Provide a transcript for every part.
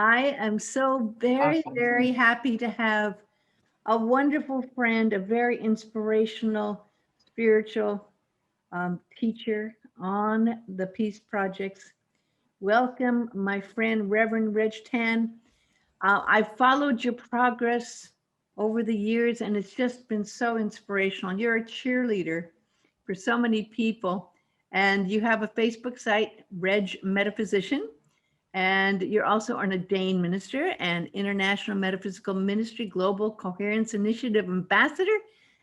I am so very, Awesome. very happy to have a wonderful friend, a very inspirational, spiritual teacher on the Peace Projects. Welcome, my friend, Reverend Reg Tan. I've followed your progress over the years, and it's just been so inspirational. You're a cheerleader for so many people, and you have a Facebook site, Reg Metaphysician, and you're also an ordained minister and International Metaphysical Ministry Global Coherence Initiative Ambassador,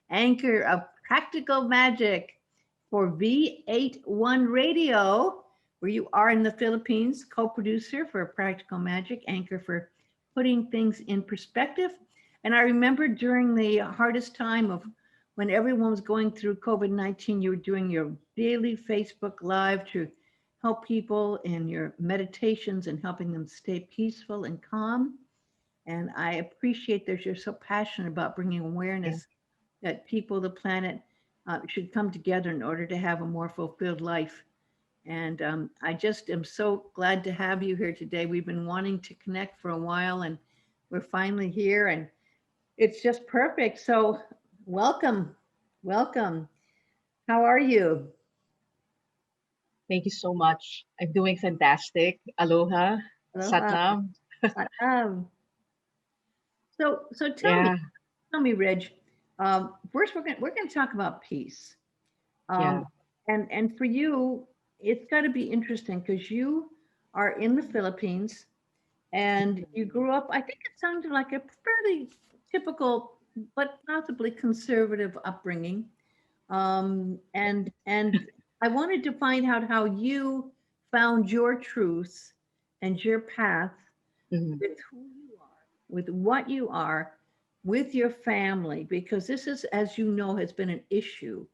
anchor of Practical Magic for V81 Radio, where you are in the Philippines, co-producer for Practical Magic, anchor for Putting Things in Perspective. And I remember during the hardest time of when everyone was going through COVID-19, you were doing your daily Facebook Live to help people in your meditations and helping them stay peaceful and calm. And I appreciate that you're so passionate about bringing Yeah. awareness that people, the planet, should come together in order to have a more fulfilled life. And I just am so glad to have you here today. We've been wanting to connect for a while, and we're finally here, and it's just perfect. So, welcome, welcome. How are you? Thank you so much. I'm doing fantastic. Aloha. Aloha. Satnam. So Yeah. tell me, Reg. First, we're gonna talk about peace. Yeah. Um, and for you, it's got to be interesting because you are in the Philippines and you grew up. I think it sounded like a fairly typical, but possibly conservative upbringing. And I wanted to find out how you found your truth and your path Mhm. with who you are, with what you are, with your family, because this is, as you know, has been an issue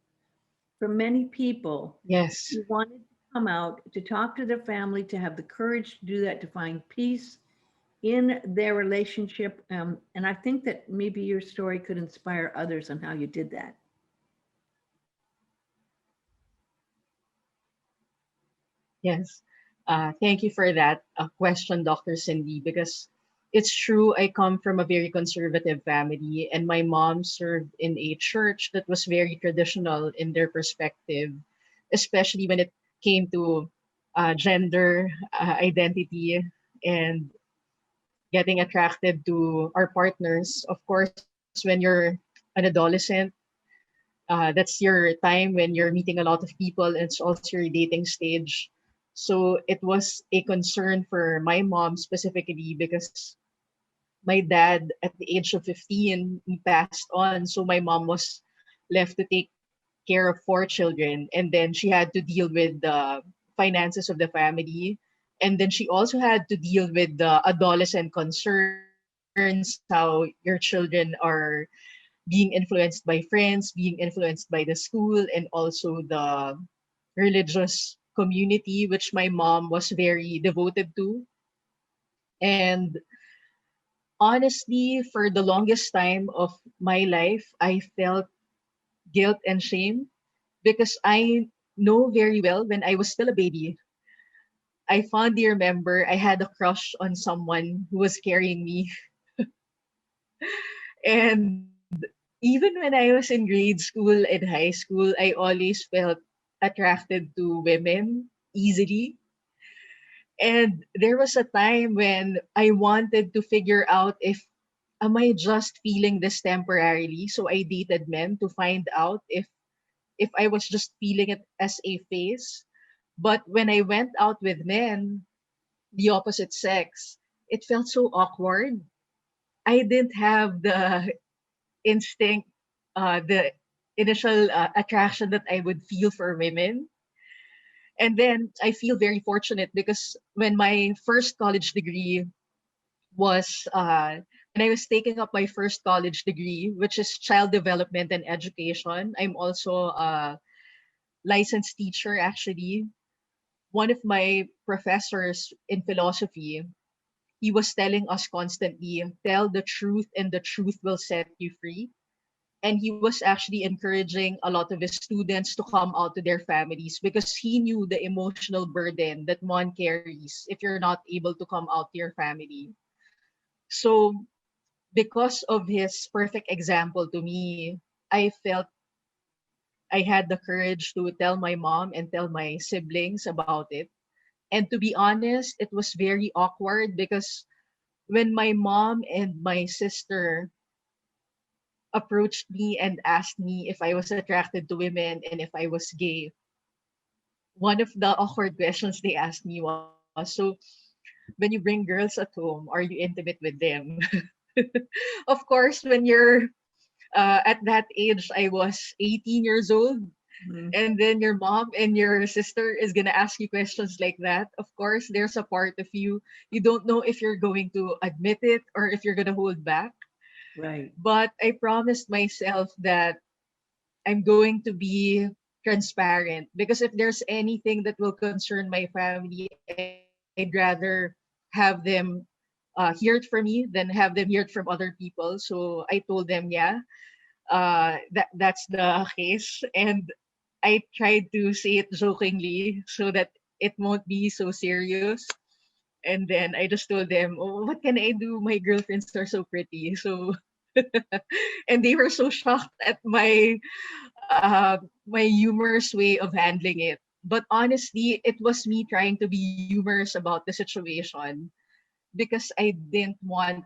for many people Yes. who wanted to come out to talk to their family, to have the courage to do that, to find peace in their relationship. And I think that maybe your story could inspire others on how you did that. Yes. Thank you for that question, Dr. Cindy, because it's true. I come from a very conservative family, and my mom served in a church that was very traditional in their perspective, especially when it came to gender identity and getting attracted to our partners. Of course, when you're an adolescent, that's your time when you're meeting a lot of people, and it's also your dating stage. So it was a concern for my mom specifically because my dad, at the age of 15, he passed on. So my mom was left to take care of four children. And then she had to deal with the finances of the family. And then she also had to deal with the adolescent concerns, how your children are being influenced by friends, being influenced by the school, and also the religious community, which my mom was very devoted to. And honestly, for the longest time of my life, I felt guilt and shame because I know very well when I was still a baby, I fondly remember I had a crush on someone who was carrying me. And even when I was in grade school and high school, I always felt attracted to women easily. And there was a time when I wanted to figure out if am I just feeling this temporarily. So I dated men to find out if I was just feeling it as a phase. But when I went out with men, the opposite sex, it felt so awkward. I didn't have the instinct, the initial attraction that I would feel for women. And then I feel very fortunate because when my first college degree was, when I was taking up my first college degree, which is child development and education, I'm also a licensed teacher actually. One of my professors in philosophy, he was telling us constantly, tell the truth and the truth will set you free. and he was actually encouraging a lot of his students to come out to their families because he knew the emotional burden that one carries if you're not able to come out to your family. So because of his perfect example to me, I felt I had the courage to tell my mom and tell my siblings about it. And to be honest, it was very awkward because when my mom and my sister approached me and asked me if I was attracted to women and if I was gay, one of the awkward questions they asked me was, so when you bring girls at home, are you intimate with them? Of course, when you're at that age, I was 18 years old, Mm, and then your mom and your sister is gonna ask you questions like that. Of course, there's a part of you don't know if you're going to admit it or if you're gonna hold back. right. But I promised myself that I'm going to be transparent because if there's anything that will concern my family, I'd rather have them hear it from me than have them hear it from other people. So I told them, yeah, that's the case, and I tried to say it jokingly so that it won't be so serious. And then I just told them, "Oh, what can I do? My girlfriends are so pretty." So, and they were so shocked at my humorous way of handling it. But honestly, it was me trying to be humorous about the situation because I didn't want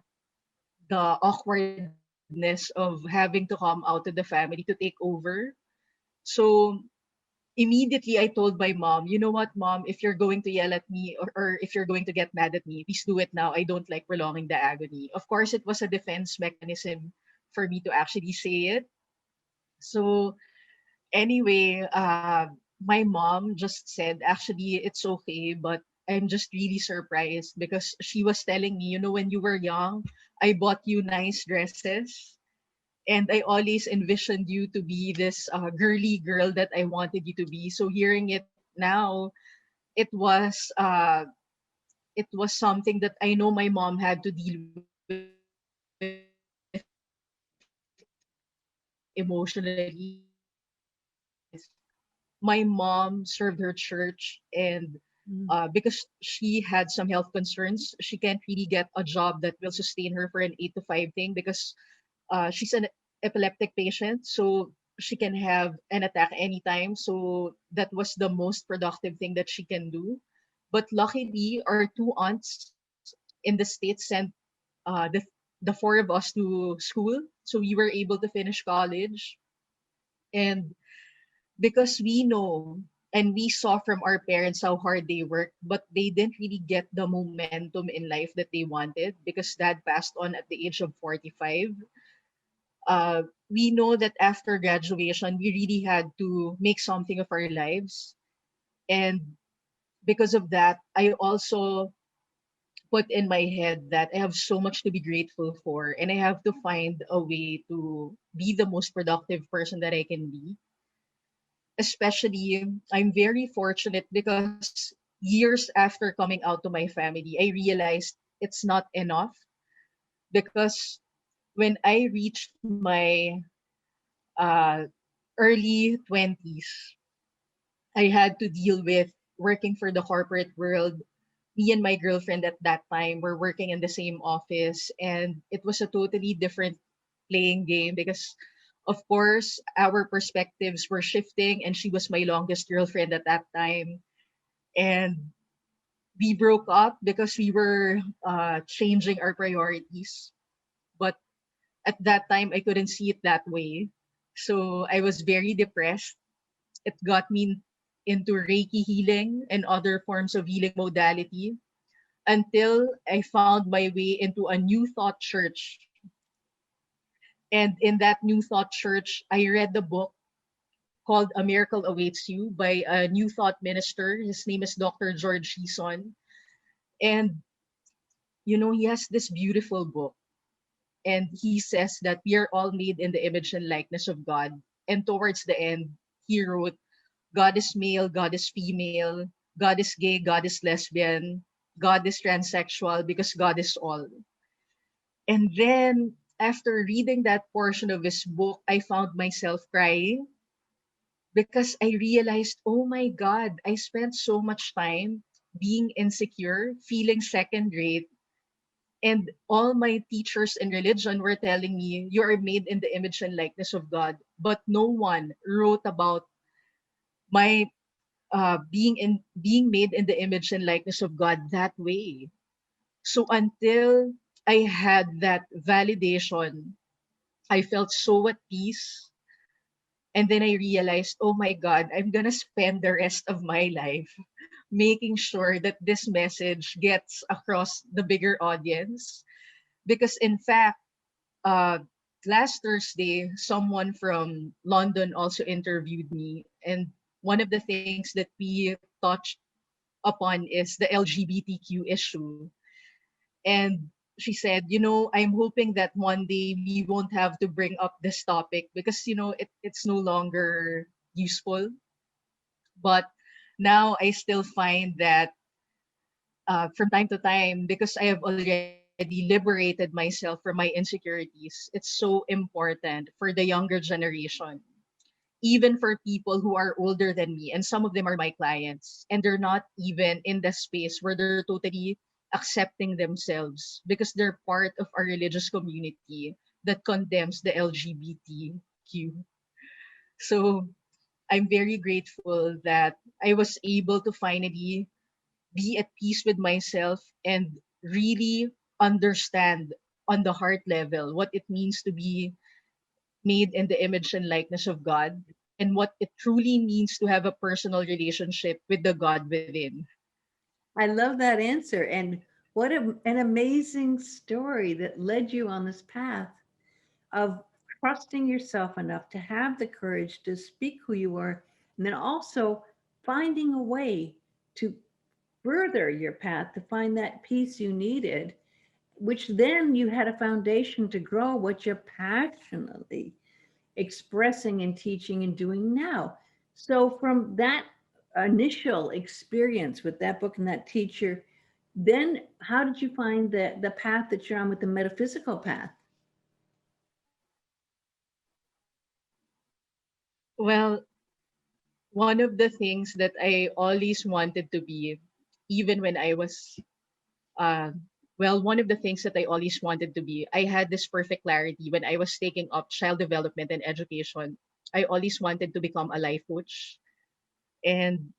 the awkwardness of having to come out to the family to take over. So immediately I told my mom, you know what, mom, if you're going to yell at me or if you're going to get mad at me, please do it now. I don't like prolonging the agony. Of course, it was a defense mechanism for me to actually say it. So anyway, my mom just said, actually, it's okay, but I'm just really surprised because she was telling me, when you were young, I bought you nice dresses. And I always envisioned you to be this girly girl that I wanted you to be. So hearing it now, it was uh, it was something that I know my mom had to deal with emotionally because my mom served her church, and Mm, because she had some health concerns, she can't really get a job that will sustain her for an 8 to 5 thing because she's an epileptic patient, so she can have an attack anytime. So that was the most productive thing that she can do. But luckily, our two aunts in the States sent the four of us to school. So we were able to finish college. And because we know and we saw from our parents how hard they worked, but they didn't really get the momentum in life that they wanted because dad passed on at the age of 45. We know that after graduation, we really had to make something of our lives. And because of that, I also put in my head that I have so much to be grateful for, and I have to find a way to be the most productive person that I can be. Especially, I'm very fortunate because years after coming out to my family, I realized it's not enough because when I reached my uh, early 20s, I had to deal with working for the corporate world. Me and my girlfriend at that time were working in the same office, and it was a totally different playing game because, of course, our perspectives were shifting, and she was my longest girlfriend at that time. And we broke up because we were changing our priorities. But at that time, I couldn't see it that way. So I was very depressed. It got me into Reiki healing and other forms of healing modality until I found my way into a New Thought church. And in that New Thought church, I read the book called A Miracle Awaits You by a New Thought minister. His name is Dr. George Heason. And, he has this beautiful book. And he says that we are all made in the image and likeness of God. And towards the end, he wrote, God is male, God is female, God is gay, God is lesbian, God is transsexual because God is all. And then after reading that portion of his book, I found myself crying because I realized, oh my God, I spent so much time being insecure, feeling second rate. And all my teachers in religion were telling me, you are made in the image and likeness of God. But no one wrote about my being made in the image and likeness of God that way. So until I had that validation, I felt so at peace. And then I realized, oh my God, I'm gonna spend the rest of my life making sure that this message gets across the bigger audience. Because in fact, uh, last Thursday, someone from London also interviewed me, and one of the things that we touched upon is the LGBTQ issue. And she said, I'm hoping that one day we won't have to bring up this topic because, it's no longer useful. But now I still find that from time to time, because I have already liberated myself from my insecurities, it's so important for the younger generation, even for people who are older than me. And some of them are my clients, and they're not even in the space where they're totally accepting themselves because they're part of our religious community that condemns the LGBTQ. So I'm very grateful that I was able to finally be at peace with myself and really understand on the heart level what it means to be made in the image and likeness of God and what it truly means to have a personal relationship with the God within. I love that answer. And what an amazing story that led you on this path of trusting yourself enough to have the courage to speak who you are, and then also finding a way to further your path to find that peace you needed, which then you had a foundation to grow what you're passionately expressing and teaching and doing now. So, from that initial experience with that book and that teacher, then how did you find the path that you're on with the metaphysical path? Well, one of the things that I always wanted to be, even when I was, uh, one of the things that I always wanted to be, I had this perfect clarity when I was taking up child development and education. I always wanted to become a life coach. And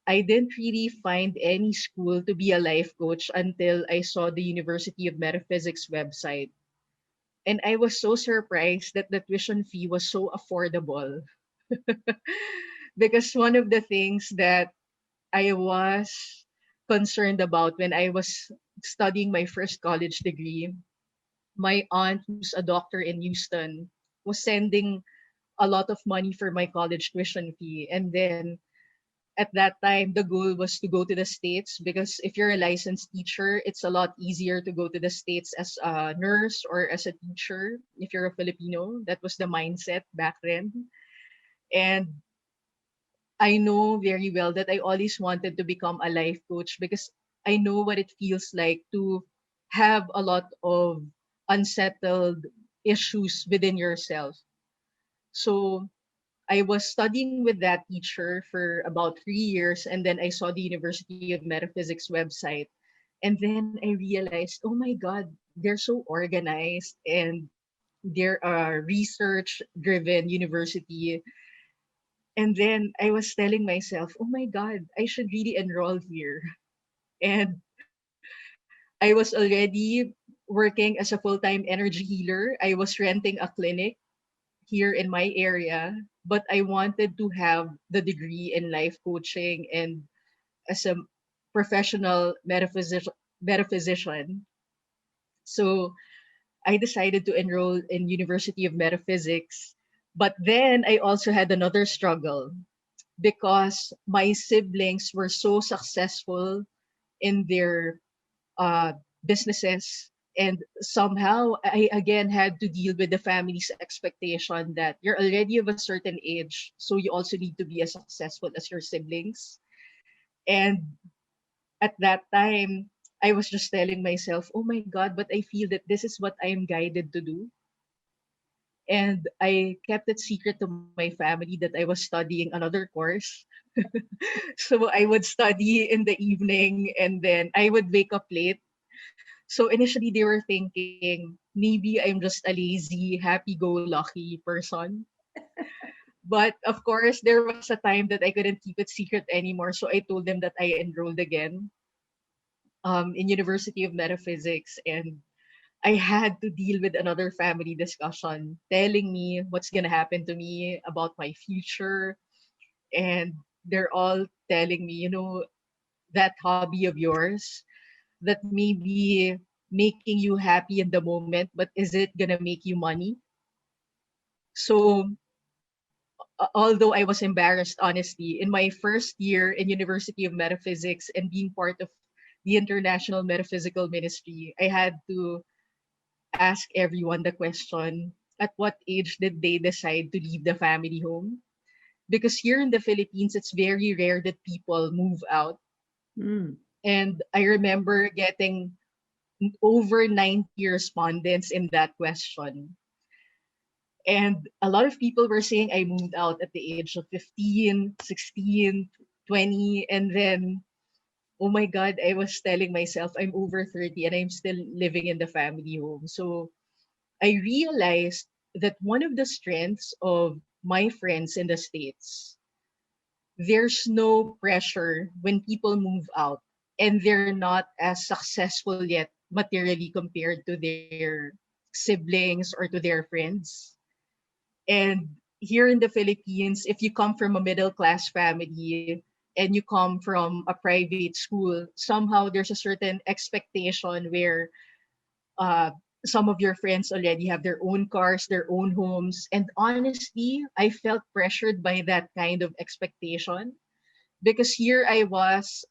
I didn't really find any school to be a life coach until I saw the University of Metaphysics website. And I was so surprised that the tuition fee was so affordable. Because one of the things that I was concerned about when I was studying my first college degree, my aunt, who's a doctor in Houston, was sending a lot of money for my college tuition fee. And then at that time, the goal was to go to the States because if you're a licensed teacher, it's a lot easier to go to the States as a nurse or as a teacher if you're a Filipino. That was the mindset back then. And I know very well that I always wanted to become a life coach because I know what it feels like to have a lot of unsettled issues within yourself. So I was studying with that teacher for about 3 years, and then I saw the University of Metaphysics website. And then I realized, oh my God, they're so organized and they're a research driven university. And then I was telling myself, oh my God, I should really enroll here. And I was already working as a full time energy healer. I was renting a clinic here in my area, but I wanted to have the degree in life coaching and as a professional metaphysician. So I decided to enroll in University of Metaphysics. But then I also had another struggle because my siblings were so successful in their uh, businesses. And somehow I again had to deal with the family's expectation that you're already of a certain age, so you also need to be as successful as your siblings. And at that time, I was just telling myself, oh my God, but I feel that this is what I am guided to do. And I kept it secret to my family that I was studying another course. So I would study in the evening and then I would wake up late. So initially they were thinking maybe I'm just a lazy, happy-go-lucky person. But of course, there was a time that I couldn't keep it secret anymore. So I told them that I enrolled again in University of Metaphysics, and I had to deal with another family discussion telling me what's gonna happen to me about my future, and they're all telling me, that hobby of yours that may be making you happy in the moment, but is it gonna make you money? So although I was embarrassed, honestly, in my first year in University of Metaphysics and being part of the International Metaphysical Ministry, I had to ask everyone the question, at what age did they decide to leave the family home? Because here in the Philippines, it's very rare that people move out. Mm. And I remember getting over 90 respondents in that question. And a lot of people were saying I moved out at the age of 15, 16, 20. And then, oh my God, I was telling myself I'm over 30 and I'm still living in the family home. So I realized that one of the strengths of my friends in the States, there's no pressure when people move out and they're not as successful yet materially compared to their siblings or to their friends. And here in the Philippines, if you come from a middle class family and you come from a private school, somehow there's a certain expectation where uh, some of your friends already have their own cars, their own homes. And honestly, I felt pressured by that kind of expectation because here I was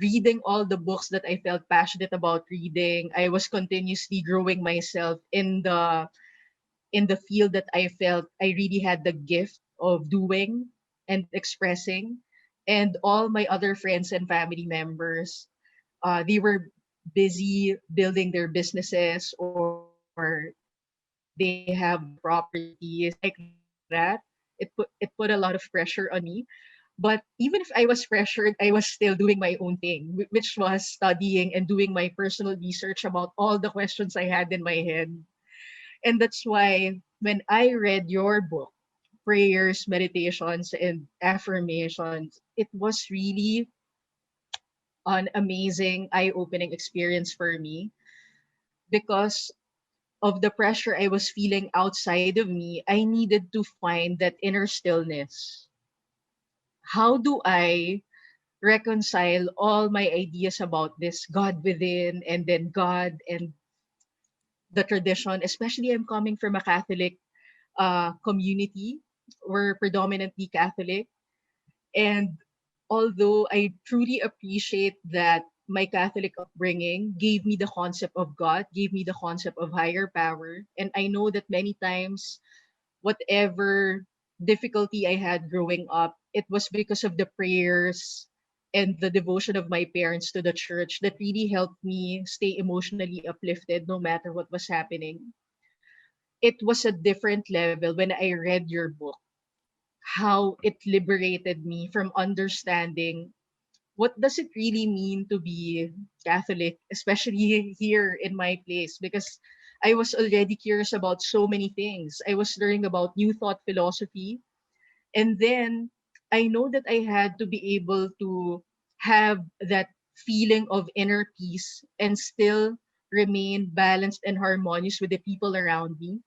reading all the books that I felt passionate about reading. I was continuously growing myself in the field that I felt I really had the gift of doing and expressing. And all my other friends and family members, they were busy building their businesses or they have their properties, things like that. It put a lot of pressure on me. But even if I was pressured, I was still doing my own thing, which was studying and doing my personal research about all the questions I had in my head. And that's why when I read your book, Prayers, Meditations, and Affirmations, it was really an amazing, eye opening experience for me because of the pressure I was feeling outside of me. I needed to find that inner stillness. How do I reconcile all my ideas about this God within and then God and the tradition? Especially, I'm coming from a Catholic community. We're predominantly Catholic. And although I truly appreciate that my Catholic upbringing gave me the concept of God, gave me the concept of higher power, and I know that many times, whatever difficulty I had growing up, it was because of the prayers and the devotion of my parents to the church that really helped me stay emotionally uplifted no matter what was happening. It was a different level when I read your book, how it liberated me from understanding what does it really mean to be Catholic, especially here in my place, because I was already curious about so many things. I was learning about New Thought philosophy, and then I know that I had to be able to have that feeling of inner peace and still remain balanced and harmonious with the people around me.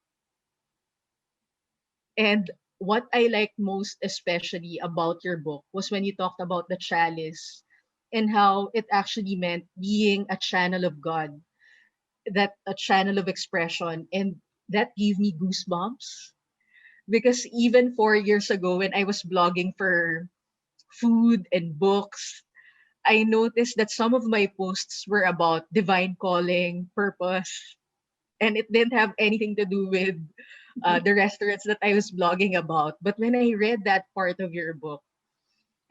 And what I liked most, especially about your book, was when you talked about the chalice and how it actually meant being a channel of God, that a channel of expression. And that gave me goosebumps because even 4 years ago, when I was blogging for food and books, I noticed that some of my posts were about divine calling, purpose, and it didn't have anything to do with the restaurants that I was blogging about. But when I read that part of your book,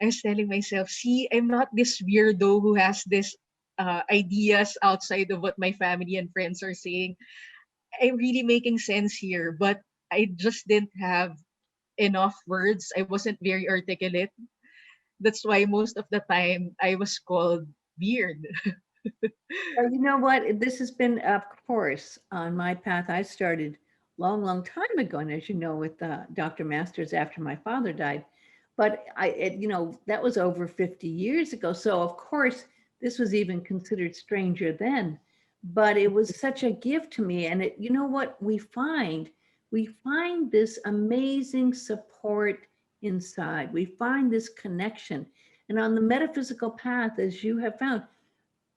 I was telling myself, see, I'm not this weirdo who has this. ideas outside of what my family and friends are saying. I'm really making sense here, but I just didn't have enough words. I wasn't very articulate. That's why most of the time I was called weird. Well, you know what? This has been a course on my path. I started long, long time ago, and as you know, with Dr. Masters after my father died. But that was over 50 years ago. So of course, this was even considered stranger then. But it was such a gift to me. And you know what we find? We find this amazing support inside. We find this connection. And on the metaphysical path, as you have found,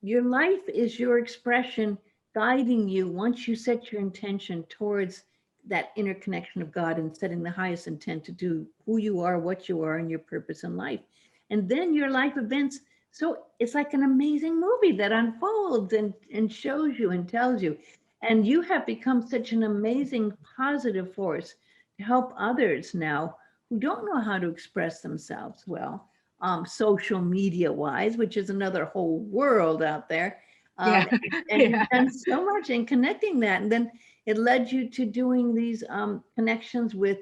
your life is your expression guiding you once you set your intention towards that inner connection of God and setting the highest intent to do who you are, what you are, and your purpose in life. And then your life events. So it's like an amazing movie that unfolds and shows you and tells you. And you have become such an amazing positive force to help others now who don't know how to express themselves well, social media wise, which is another whole world out there. Yeah. And Yeah. you've done so much in connecting that. And then it led you to doing these connections with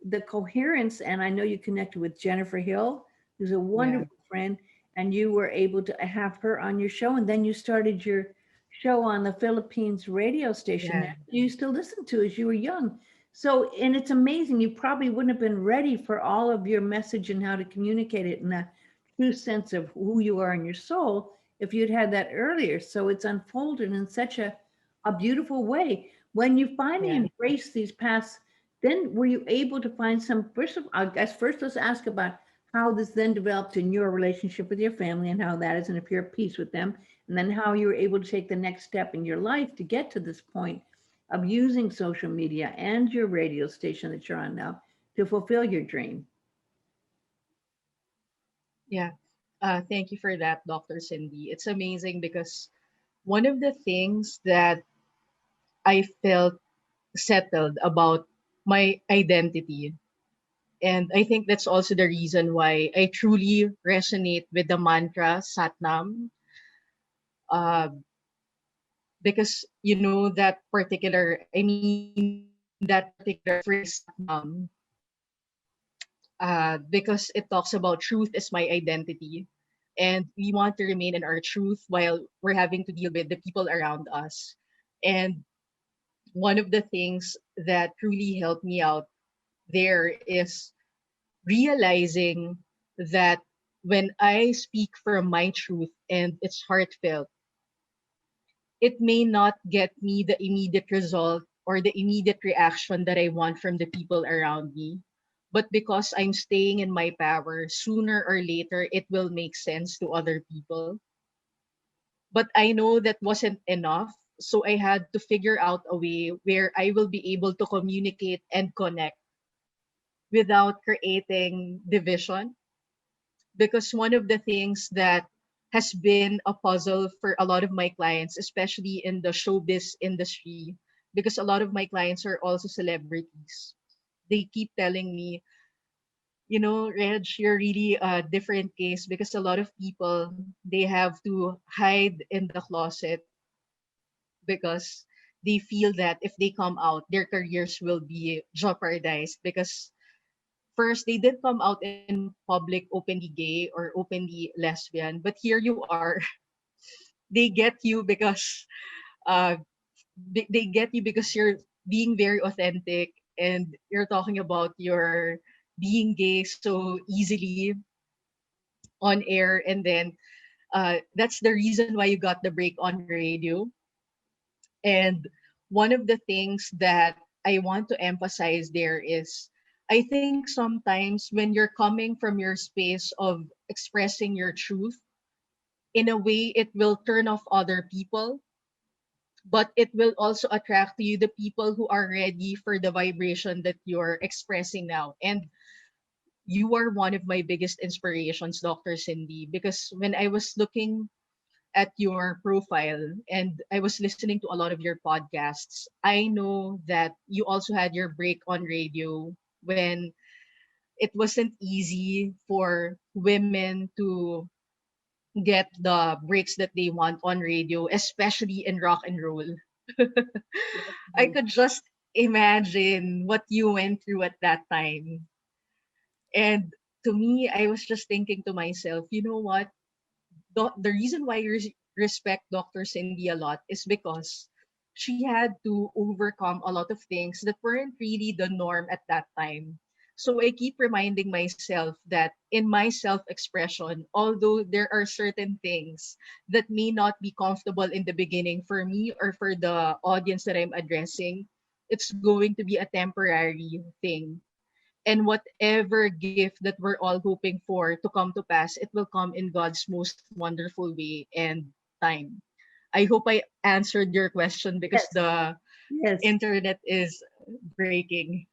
the coherence. And I know you connected with Jennifer Hill, who's a Yeah. wonderful friend, and you were able to have her on your show. And then you started your show on the Philippines radio station Yeah. that you still listened to as you were young. So, and it's amazing. You probably wouldn't have been ready for all of your message and how to communicate it in a true sense of who you are in your soul if you'd had that earlier. So it's unfolded in such a beautiful way. When you finally Yeah. embrace these paths, then were you able to find some, first of all, I guess first let's ask about how this then developed in your relationship with your family and how that is, and if you're at peace with them, and then how you were able to take the next step in your life to get to this point of using social media and your radio station that you're on now to fulfill your dream. Yeah. Thank you for that, Dr. Cindy. It's amazing because one of the things that I felt settled about my identity, and I think that's also the reason why I truly resonate with the mantra Satnam, uh, because you know that particular, I mean that particular phrase Satnam, because it talks about truth is my identity, and we want to remain in our truth while we're having to deal with the people around us. And one of the things that truly helped me out there is realizing that when I speak from my truth and it's heartfelt, it may not get me the immediate result or the immediate reaction that I want from the people around me. But because I'm staying in my power, sooner or later it will make sense to other people. But I know that wasn't enough. So I had to figure out a way where I will be able to communicate and connect without creating division. Because one of the things that has been a puzzle for a lot of my clients, especially in the showbiz industry, because a lot of my clients are also celebrities. They keep telling me, you know, Reg, you're really a different case because a lot of people they have to hide in the closet because they feel that if they come out, their careers will be jeopardized because first they did come out in public openly gay or openly lesbian, but here you are. They get you because uh they get you because you're being very authentic and you're talking about your being gay so easily on air, and then that's the reason why you got the break on radio. And one of the things that I want to emphasize there is I think sometimes when you're coming from your space of expressing your truth, in a way it will turn off other people, but it will also attract to you the people who are ready for the vibration that you're expressing now. And you are one of my biggest inspirations, Dr. Cindy, because when I was looking at your profile and I was listening to a lot of your podcasts, I know that you also had your break on radio when it wasn't easy for women to get the breaks that they want on radio, especially in rock and roll. Yes, I indeed. could just imagine what you went through at that time. And to me, I was just thinking to myself, you know what? The reason why I respect Dr. Cindy a lot is because she had to overcome a lot of things that weren't really the norm at that time. So I keep reminding myself that in my self expression, although there are certain things that may not be comfortable in the beginning for me or for the audience that I'm addressing, it's going to be a temporary thing. And whatever gift that we're all hoping for to come to pass, it will come in God's most wonderful way and time. I hope I answered your question because Yes, the yes. internet is breaking.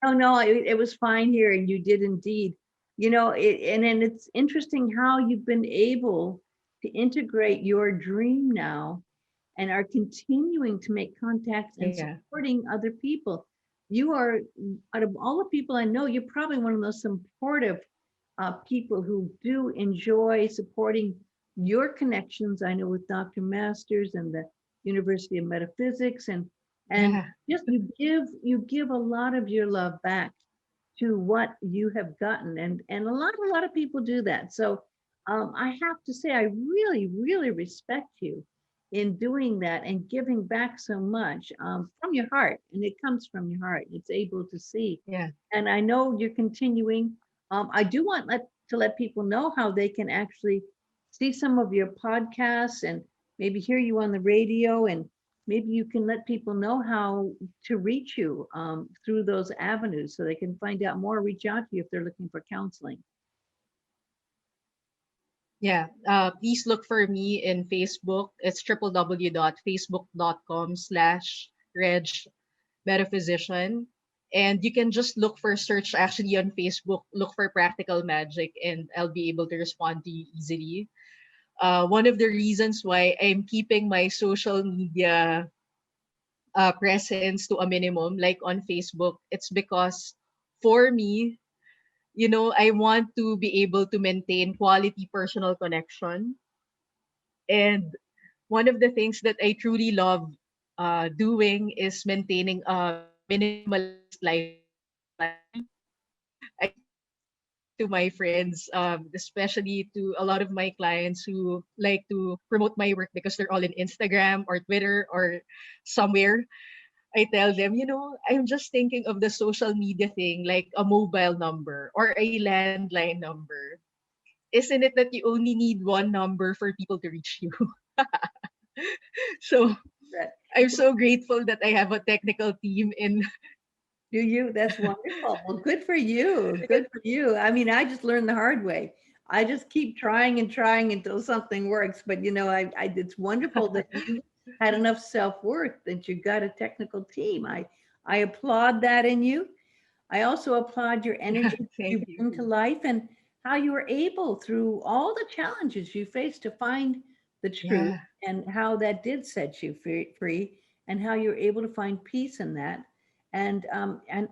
Oh, no, it was fine here, and you did indeed. And it's interesting how you've been able to integrate your dream now and are continuing to make contacts and Yeah. supporting other people. You are, out of all the people I know, you're probably one of those supportive people who do enjoy supporting your connections. I know with Dr. Masters and the University of Metaphysics, and Yeah. just you give a lot of your love back to what you have gotten, and a lot of people do that. So I have to say I really really respect you in doing that and giving back so much from your heart, and it comes from your heart. It's able to see, Yeah. and I know you're continuing. I do want to let people know how they can actually see some of your podcasts and maybe hear you on the radio, and maybe you can let people know how to reach you through those avenues so they can find out more, reach out to you if they're looking for counseling. Yeah. Please look for me in Facebook. It's www.facebook.com/Reg Metaphysician. And you can just look for search actually on Facebook, look for Practical Magic, and I'll be able to respond to you easily. One of the reasons why I'm keeping my social media presence to a minimum, like on Facebook, it's because for me, I want to be able to maintain quality personal connection. And one of the things that I truly love doing is maintaining a minimalist lifestyle. I keep saying this to my friends, especially to a lot of my clients who like to promote my work because they're all in Instagram or Twitter or somewhere. I tell them, I'm just thinking of the social media thing like a mobile number or a landline number. Isn't it that you only need one number for people to reach you? So That I'm so grateful that I have a technical team in do you? That's wonderful. Well, good for you. Good for you. I mean, I just learned the hard way. I just keep trying and trying until something works. But it's wonderful that you had enough self-worth that you got a technical team. I applaud that in you. I also applaud your yeah, energy thank you you. bring to life and how you were able through all the challenges you faced to find the truth, Yeah, and how that did set you free, and how you're able to find peace in that. And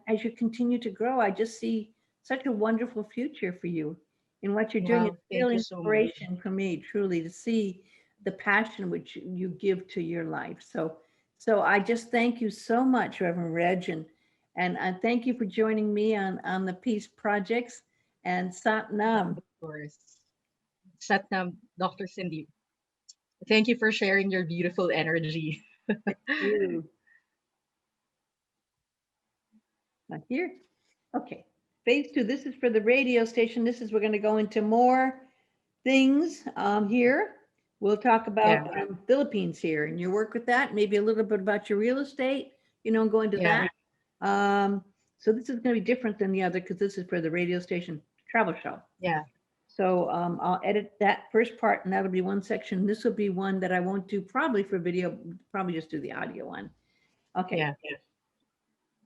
as you continue to grow, I just see such a wonderful future for you in what you're doing. It's wow, real thank you so much. inspiration for me, truly, to see the passion which you give to your life. So I just thank you so much, Reverend Reg, and thank you for joining me on the Peace Projects and Sat Nam. Of course. Satnam, Dr. Cindy, thank you for sharing your beautiful energy. You here? Okay. Phase two. This is for the radio station. This is we're going to go into more things here. We'll talk Yeah, about Philippines here and your work with that. Maybe a little bit about your real estate. Go into yeah, that. Um, so this is going to be different than the other because this is for the radio station travel show. yeah, So I'll edit that first part, and that'll be one section. This will be one that I won't do probably for video, probably just do the audio one. Okay. yeah.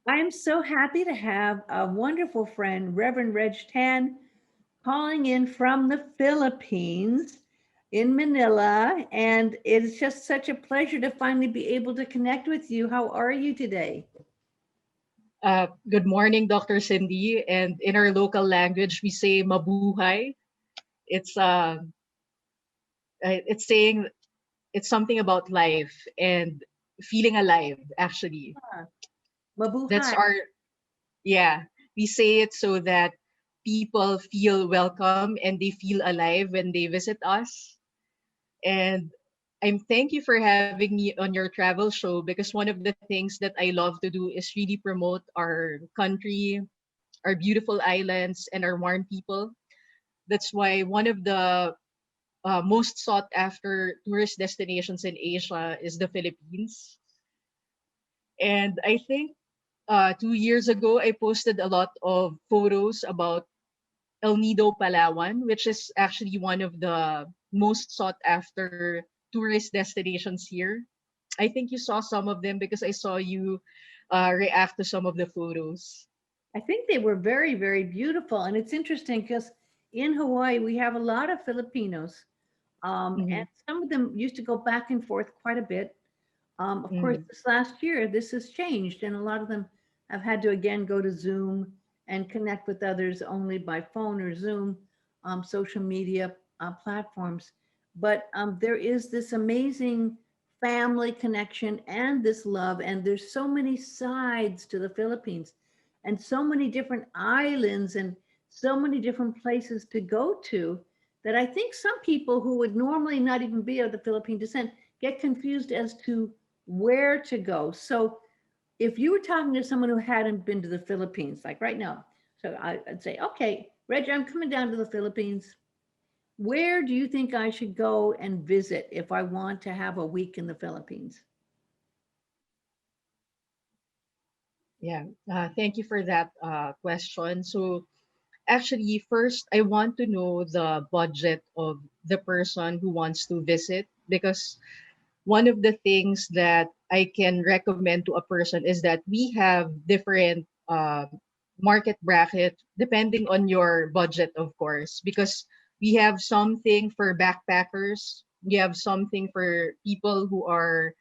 I am so happy to have a wonderful friend, Reverend Reg Tan, calling in from the Philippines in Manila. And it is just such a pleasure to finally be able to connect with you. How are you today? Good morning, Dr. Cindy. And in our local language, we say mabuhay. It's It's saying it's something about life and feeling alive. Actually, Ah, that's mabuhay. our yeah. We say it so that people feel welcome and they feel alive when they visit us. And thank you for having me on your travel show, because one of the things that I love to do is really promote our country, our beautiful islands, and our warm people. That's why one of the most sought after tourist destinations in Asia is the Philippines. And I think 2 years ago, I posted a lot of photos about El Nido, Palawan, which is actually one of the most sought after tourist destinations here. I think you saw some of them because I saw you react to some of the photos. I think they were very, very beautiful. And it's interesting because in Hawaii, we have a lot of Filipinos. And Mm-hmm. some of them used to go back and forth quite a bit. Of course, Mm-hmm. this last year, this has changed, and a lot of them have had to again go to Zoom and connect with others only by phone or Zoom, social media platforms. But there is this amazing family connection and this love, and there's so many sides to the Philippines, and so many different islands, and so many different places to go to that I think some people who would normally not even be of the Philippine descent get confused as to where to go. So if you were talking to someone who hadn't been to the Philippines, like right now, so I'd say, okay, Reg, I'm coming down to the Philippines. Where do you think I should go and visit if I want to have a week in the Philippines? Yeah. Thank you for that question. So, actually, first, I want to know the budget of the person who wants to visit, because one of the things that I can recommend to a person is that we have different market bracket depending on your budget, of course, because we have something for backpackers, we have something for people who are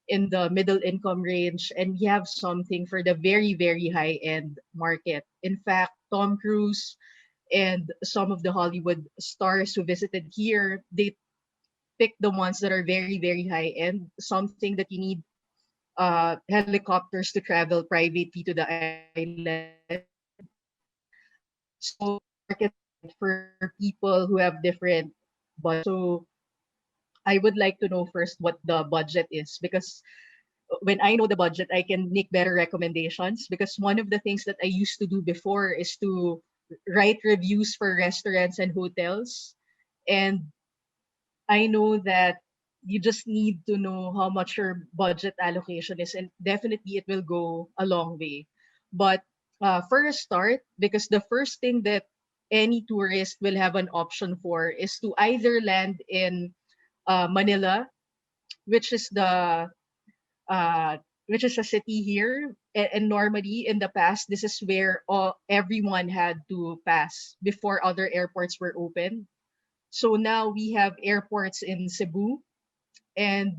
in the middle income range, and we have something for the very, very high end market. In fact, Tom Cruise and some of the Hollywood stars who visited here, they pick the ones that are very, very high end, something that you need helicopters to travel privately to the island. So we have different market bracket for people who have different budgets. So I would like to know first what the budget is, because when I know the budget, I can make better recommendations. Because one of the things that I used to do before is to write reviews for restaurants and hotels. And I know that you just need to know how much your budget allocation is, and definitely it will go a long way. But for a start, because the first thing that any tourist will have an option for is to either land in Manila, which is the uh, which is a city here, and normally in the past, this is where everyone had to pass before other airports were open. So now we have airports in Cebu, and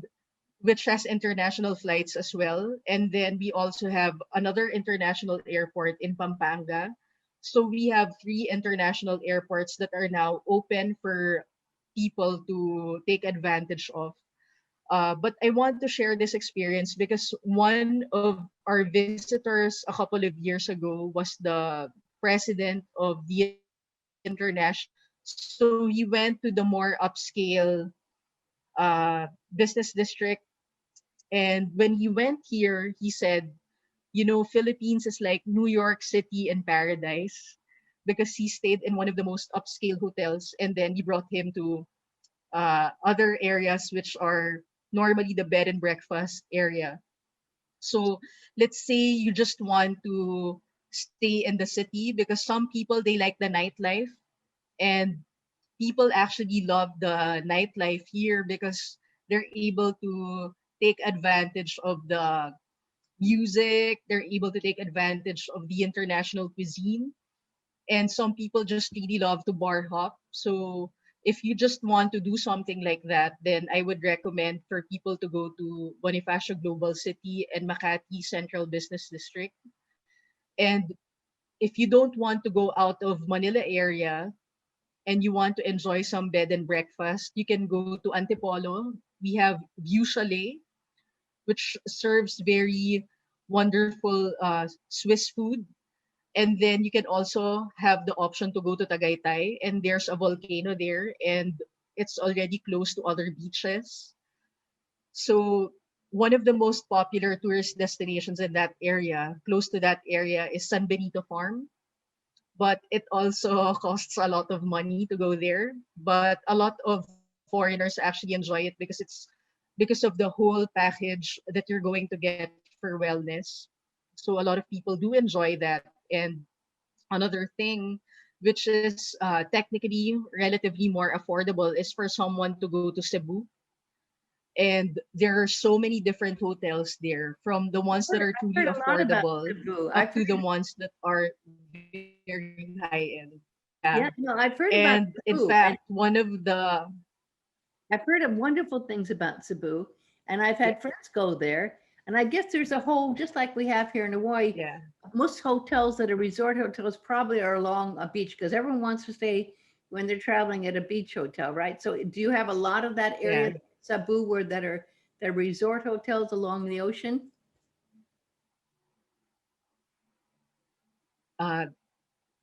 which has international flights as well. And then we also have another international airport in Pampanga. So we have three international airports that are now open for people to take advantage of. But I want to share this experience because one of our visitors a couple of years ago was the president of the International Airport. So he went to the more upscale business district. And when he went here, he said, Philippines is like New York City in paradise, because he stayed in one of the most upscale hotels. And then we brought him to other areas which are normally the bed and breakfast area. So let's say you just want to stay in the city, because some people, they like the nightlife, and people actually love the nightlife here because they're able to take advantage of the music, they're able to take advantage of the international cuisine, and some people just really love to bar hop. So if you just want to do something like that, then I would recommend for people to go to Bonifacio Global City and Makati Central Business District. And if you don't want to go out of Manila area, and you want to enjoy some bed and breakfast, you can go to Antipolo. We have View Chalet, which serves very wonderful Swiss food. And then you can also have the option to go to Tagaytay, and there's a volcano there, and it's already close to other beaches. So one of the most popular tourist destinations in that area, close to that area, is San Benito Farm. But it also costs a lot of money to go there. But a lot of foreigners actually enjoy it because of the whole package that you're going to get for wellness. So a lot of people do enjoy that. And another thing, which is technically relatively more affordable, is for someone to go to Cebu. And there are so many different hotels there, from the ones that are I've truly heard a lot about affordable Cebu. up to the ones that are very high end. Yeah. Yeah, no, I've heard And about in fact, Cebu, and one of the I've heard of wonderful things about Cebu, and I've yeah, had friends go there. And I guess there's a whole, just like we have here in Hawaii, yeah, most hotels that are resort hotels probably are along a beach because everyone wants to stay when they're traveling at a beach hotel, right? So do you have a lot of that area, yeah. Cebu, where that are resort hotels along the ocean? Uh,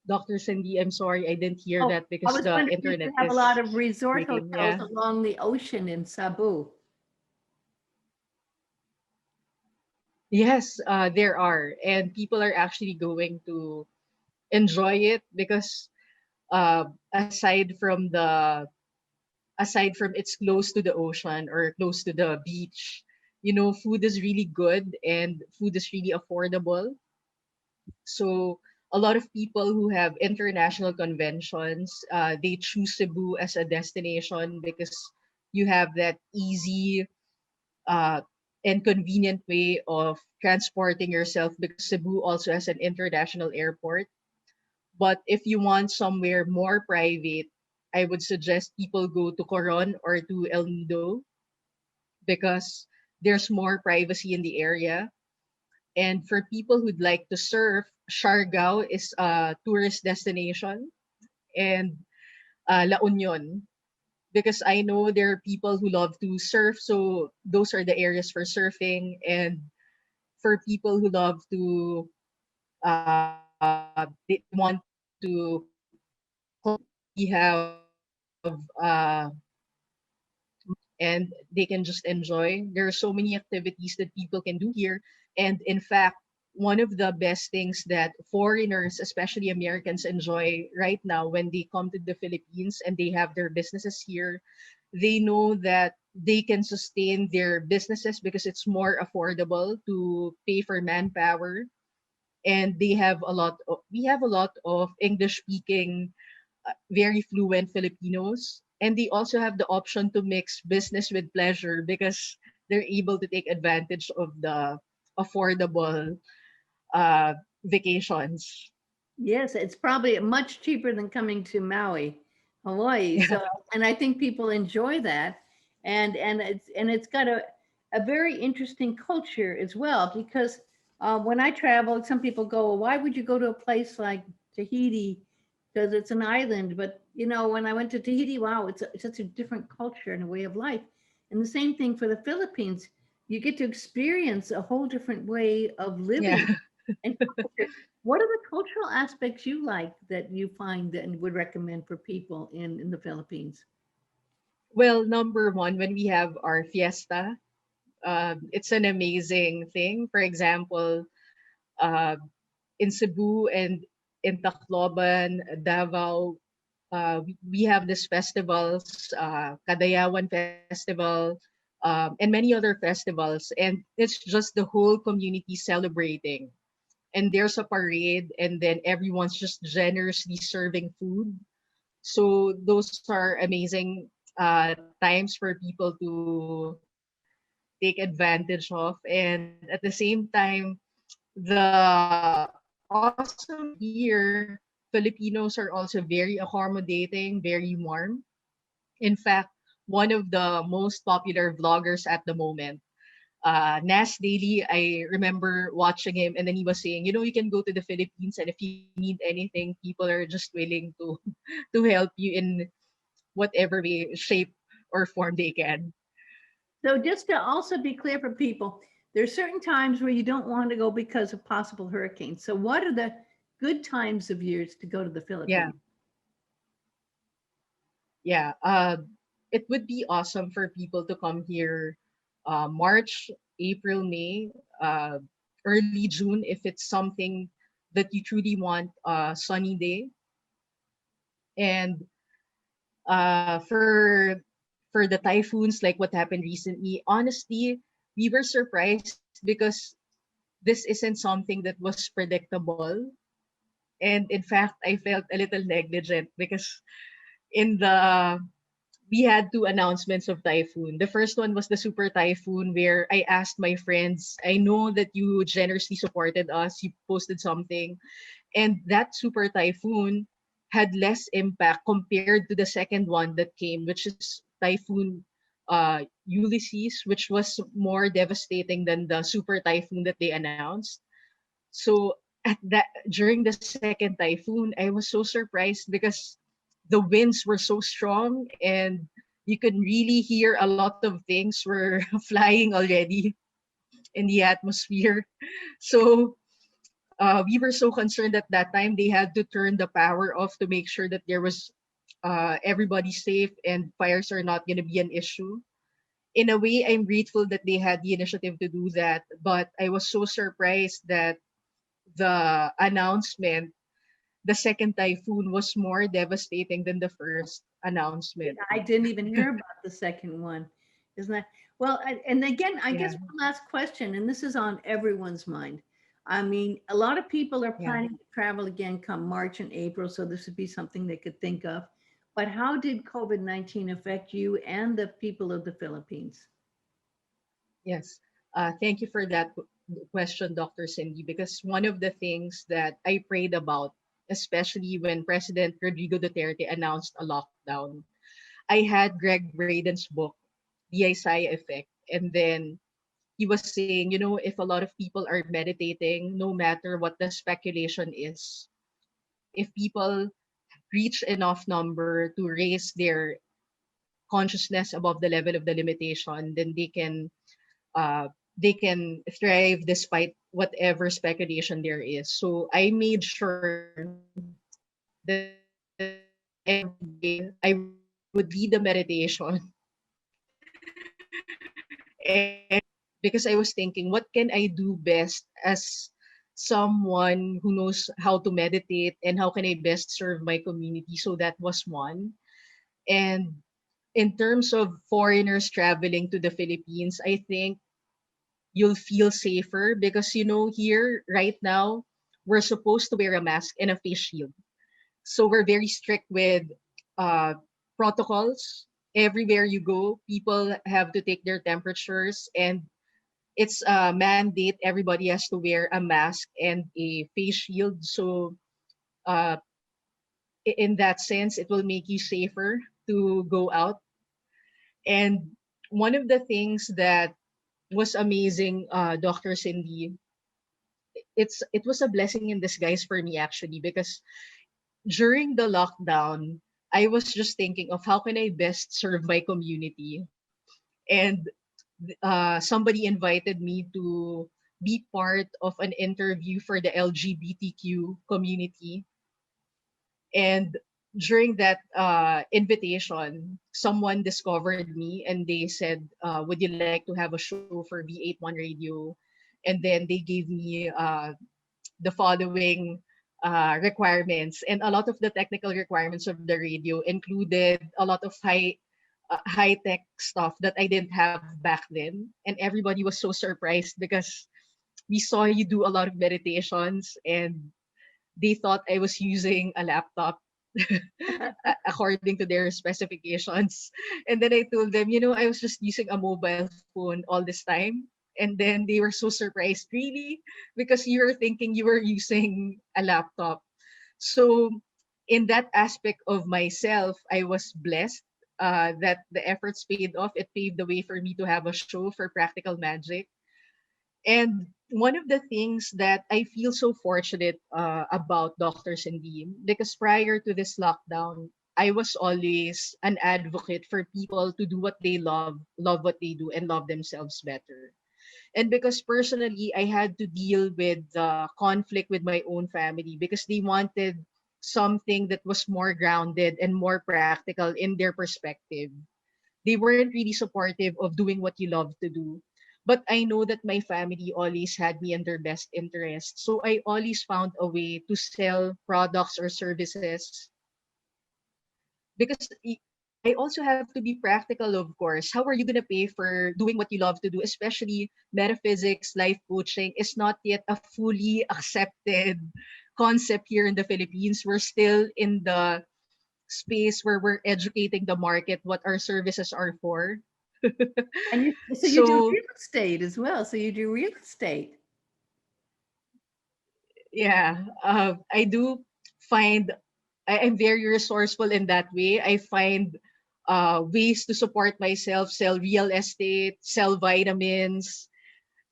Dr. Cindy, I'm sorry, I didn't hear Oh, that I because was the wondering if you internet have a lot is of resort breaking. hotels Yeah. along the ocean in Cebu. Yes, there are, and people are actually going to enjoy it because uh, aside from it's close to the ocean or close to the beach, food is really good and food is really affordable. So a lot of people who have international conventions, they choose Cebu as a destination because you have that easy uh, and convenient way of transporting yourself, because Cebu also has an international airport. But if you want somewhere more private, I would suggest people go to Coron or to El Nido, because there's more privacy in the area. And for people who'd like to surf, Siargao is a tourist destination, and La Union, because I know there are people who love to surf, so those are the areas for surfing. And for people who love to they want to we have and they can just enjoy. There are so many activities that people can do here. And in fact, one of the best things that foreigners, especially Americans, enjoy right now when they come to the Philippines and they have their businesses here, they know that they can sustain their businesses because it's more affordable to pay for manpower. And we have a lot of English speaking very fluent Filipinos, and they also have the option to mix business with pleasure because they're able to take advantage of the affordable uh, vacations. Yes, it's probably much cheaper than coming to Maui, Hawaii. Yeah, So, and I think people enjoy that, and it's got a very interesting culture as well because when I travel, some people go, well, "Why would you go to a place like Tahiti? Because it's an island." But when I went to Tahiti, wow, it's such a different culture and a way of life. And the same thing for the Philippines. You get to experience a whole different way of living yeah. and culture. What are the cultural aspects you like that you find that and would recommend for people in the Philippines? Well, number one, when we have our fiesta, it's an amazing thing. For example, uh, in Cebu and in Tacloban, Davao, we have this festivals, Kadayawan Festival, and many other festivals, and it's just the whole community celebrating. And there's a parade, and then everyone's just generously serving food. So those are amazing times for people to take advantage of, and at the same time, the awesome thing here, Filipinos are also very accommodating, very warm. In fact, one of the most popular vloggers at the moment, Nas Daily, I remember watching him, and then he was saying, you can go to the Philippines, and if you need anything, people are just willing to to help you in whatever way, shape, or form they can. So just to also be clear for people, there's certain times where you don't want to go because of possible hurricanes. So what are the good times of years to go to the Yeah, Philippines? yeah. It would be awesome for people to come here, March, April, May, early June, if it's something that you truly want a sunny day. And for the typhoons, like what happened recently, honestly, we were surprised because this isn't something that was predictable. And in fact, I felt a little negligent because in the we had two announcements of typhoon. The first one was the super typhoon, where I asked my friends, I know that you generously supported us, you posted something, and that super typhoon had less impact compared to the second one that came, which is Typhoon Ulysses, which was more devastating than the super typhoon that they announced. So at that during the second typhoon, I was so surprised because the winds were so strong, and you could really hear a lot of things were flying already in the atmosphere. So we were so concerned at that time. They had to turn the power off to make sure that there was everybody safe and fires are not going to be an issue. In a way, I'm grateful that they had the initiative to do that, but I was so surprised that the announcement, the second typhoon, was more devastating than the first announcement. I didn't even hear about the second one. Isn't that well? And again, I Yeah, guess one last question, and this is on everyone's mind. I mean, a lot of people are yeah. planning to travel again come March and April, so this would be something they could think of. But how did COVID-19 affect you and the people of the Philippines? Yes. Thank you for that question, Dr. Cindy, because one of the things that I prayed about, especially when President Rodrigo Duterte announced a lockdown, I had Greg Braden's book, The Isaiah Effect. And then he was saying, if a lot of people are meditating, no matter what the speculation is, if people reach enough number to raise their consciousness above the level of the limitation, then uh, they can thrive despite whatever speculation there is. So I made sure that every day I would lead a meditation and because I was thinking, what can I do best as someone who knows how to meditate, and how can I best serve my community? So that was one. And in terms of foreigners traveling to the Philippines, I think you'll feel safer because here right now we're supposed to wear a mask and a face shield. So we're very strict with uh, protocols. Everywhere you go, people have to take their temperatures, and it's a mandate. Everybody has to wear a mask and a face shield. So uh, in that sense, it will make you safer to go out. And one of the things that was amazing, Dr. Cindy, it was a blessing in disguise for me actually, because during the lockdown, I was just thinking of how can I best serve my community. And somebody invited me to be part of an interview for the LGBTQ community. And during that invitation, someone discovered me and they said, would you like to have a show for V81 Radio? And then they gave me the following requirements. And a lot of the technical requirements of the radio included a lot of high tech stuff that I didn't have back then. And everybody was so surprised because we saw you do a lot of meditations, and they thought I was using a laptop according to their specifications. And then I told them, I was just using a mobile phone all this time. And then they were so surprised, really? Because you were thinking you were using a laptop. So, in that aspect of myself, I was blessed that the efforts paid off. It paved the way for me to have a show for Practical Magic. And one of the things that I feel so fortunate about Dr. Cindy, because prior to this lockdown, I was always an advocate for people to do what they love what they do, and love themselves better. And because personally, I had to deal with the conflict with my own family because they wanted something that was more grounded and more practical in their perspective. They weren't really supportive of doing what you love to do. But I know that my family always had me in their best interest. So I always found a way to sell products or services because I also have to be practical, of course. How are you going to pay for doing what you love to do, especially metaphysics, life coaching is not yet a fully accepted concept here in the Philippines. We're still in the space where we're educating the market what our services are for. And so you do So real estate as well. So you do real estate. yeah, I do find I'm very resourceful in that way. I find ways to support myself, sell real estate, sell vitamins,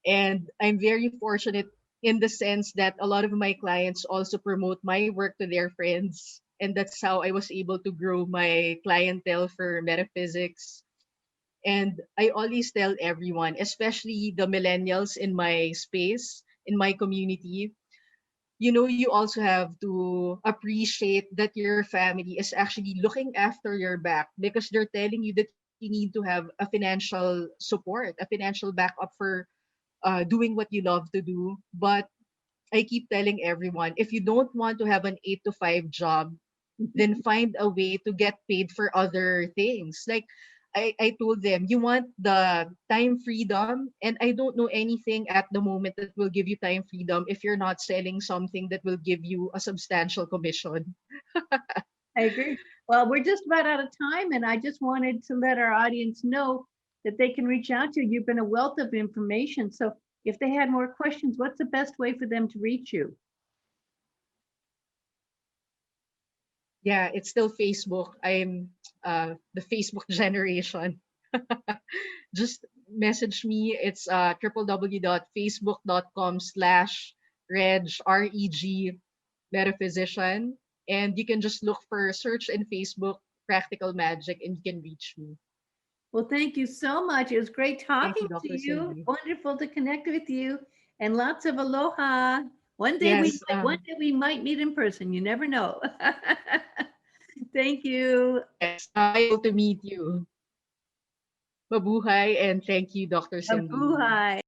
and I'm very fortunate in the sense that a lot of my clients also promote my work to their friends, and that's how I was able to grow my clientele for metaphysics. And I always tell everyone, especially the millennials in my space, in my community, you also have to appreciate that your family is actually looking after your back because they're telling you that you need to have a financial support, a financial backup for doing what you love to do. But I keep telling everyone, if you don't want to have an 8 to 5 job, then find a way to get paid for other things. Like I told them, you want the time freedom, and I don't know anything at the moment that will give you time freedom if you're not selling something that will give you a substantial commission. I agree. Well, we're just about out of time, and I just wanted to let our audience know that they can reach out to you. You've been a wealth of information. So if they had more questions, what's the best way for them to reach you? Yeah, it's still Facebook. I'm the Facebook generation. Just message me. It's www.facebook.com/reg metaphysician, and you can just look for search in Facebook Practical Magic, and you can reach me. Well, thank you so much. It was great Thank talking you, to Dr. you. Cindy. Wonderful to connect with you, and lots of aloha. Yes, One day we might meet in person. You never know. Thank you. yes. I hope to meet you. Mabuhay, and thank you, Dr. Cindy. Mabuhay.